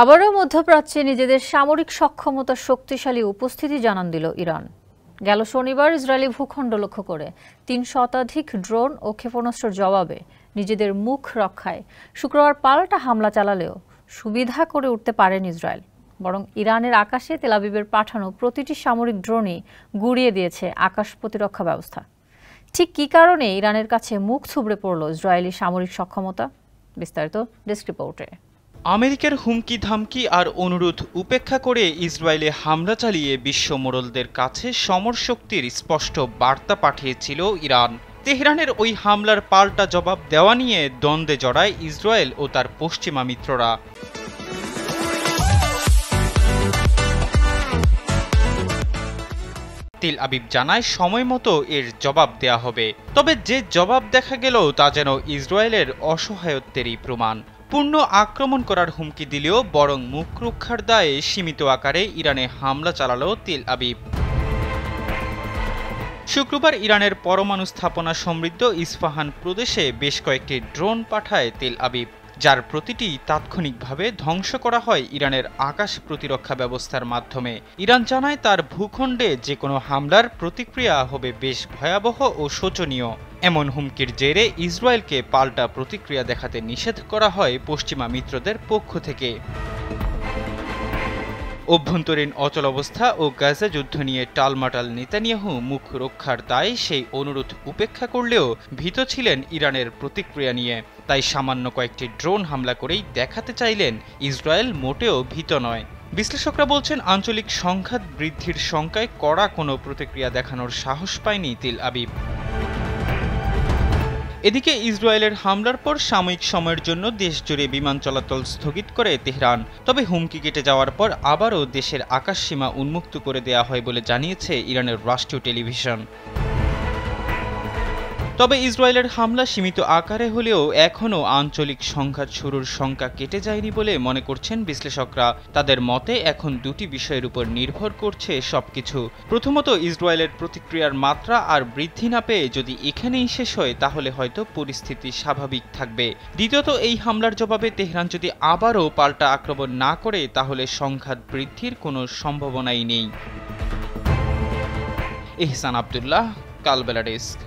আবারও মধ্যপ্রাচ্যে নিজেদের সামরিক সক্ষমতার শক্তিশালী উপস্থিতি জানান দিল ইরান। গেল শনিবার ইসরায়েলি ভূখণ্ড লক্ষ্য করে ৩ শতাধিক ড্রোন ও ক্ষেপণাস্ত্রের জবাবে নিজেদের মুখ রক্ষায় শুক্রবার পাল্টা হামলা চালালেও সুবিধা করে উঠতে পারেন ইসরায়েল। বরং ইরানের আকাশে তেল আবিবের পাঠানো প্রতিটি সামরিক ড্রোনই গুঁড়িয়ে দিয়েছে আকাশ প্রতিরক্ষা ব্যবস্থা। ঠিক কী কারণে ইরানের কাছে মুখ থুবড়ে পড়ল ইসরায়েলি সামরিক সক্ষমতা? বিস্তারিত ডেস্ক রিপোর্টে। আমেরিকার হুমকি ধামকি আর অনুরোধ উপেক্ষা করে ইসরায়েলে হামলা চালিয়ে বিশ্ব মোড়লদের কাছে সমর শক্তির স্পষ্ট বার্তা পাঠিয়েছিল ইরান। তেহরানের ওই হামলার পাল্টা জবাব দেওয়া নিয়ে দ্বন্দ্বে জড়ায় ইসরায়েল ও তার পশ্চিমা মিত্ররা। তেল আবিব জানায় সময় মতো এর জবাব দেয়া হবে, তবে যে জবাব দেখা গেল তা যেন ইসরায়েলের অসহায়ত্বেরই প্রমাণ। পূর্ণ আক্রমণ করার হুমকি দিলেও বরং মুখ রক্ষার দায়ে সীমিত আকারে ইরানে হামলা চালালো তেল আবিব। শুক্রবার ইরানের পরমাণু স্থাপনা সমৃদ্ধ ইস্পাহান প্রদেশে বেশ কয়েকটি ড্রোন পাঠায় তেল আবিব, যার প্রতিটি তাৎক্ষণিকভাবে ধ্বংস করা হয় ইরানের আকাশ প্রতিরক্ষা ব্যবস্থার মাধ্যমে। ইরান জানায় তার ভূখণ্ডে যে কোনো হামলার প্রতিক্রিয়া হবে বেশ ভয়াবহ ও শোচনীয়। এমন হুমকির জেরে ইসরায়েলকে পাল্টা প্রতিক্রিয়া দেখাতে নিষেধ করা হয় পশ্চিমা মিত্রদের পক্ষ থেকে। অভ্যন্তরীণ অচলাবস্থা ও গাজা যুদ্ধ নিয়ে টালমাটাল নেতানিয়াহু মুখ রক্ষার দায় সেই অনুরোধ উপেক্ষা করলেও ভীত ছিলেন ইরানের প্রতিক্রিয়া নিয়ে। তাই সামান্য কয়েকটি ড্রোন হামলা করেই দেখাতে চাইলেন ইসরায়েল মোটেও ভীত নয়। বিশ্লেষকরা বলছেন, আঞ্চলিক সংঘাত বৃদ্ধির শঙ্কায় কড়া কোনো প্রতিক্রিয়া দেখানোর সাহস পায়নি তেল আবিব। এদিকে ইসরায়েলের হামলার পর সাময়িক সময়ের জন্য দেশজুড়ে বিমান চলাচল স্থগিত করে তেহরান। তবে হুমকি কেটে যাওয়ার পর আবারও দেশের আকাশসীমা উন্মুক্ত করে দেয়া হয় বলে জানিয়েছে ইরানের রাষ্ট্রীয় টেলিভিশন। তবে ইসরায়েলের হামলা সীমিত আকারে হলেও এখনও আঞ্চলিক সংঘাত শুরুর শঙ্কা কেটে যায়নি বলে মনে করছেন বিশ্লেষকরা। তাদের মতে এখন দুটি বিষয়ের উপর নির্ভর করছে সবকিছু। প্রথমত, ইসরায়েলের প্রতিক্রিয়ার মাত্রা আর বৃদ্ধি না পেয়ে যদি এখানেই শেষ হয় তাহলে হয়তো পরিস্থিতি স্বাভাবিক থাকবে। দ্বিতীয়ত, এই হামলার জবাবে তেহরান যদি আবারও পাল্টা আক্রমণ না করে তাহলে সংঘাত বৃদ্ধির কোনো সম্ভাবনাই নেই। এহসান আব্দুল্লাহ, কালবেলা ডেস্ক।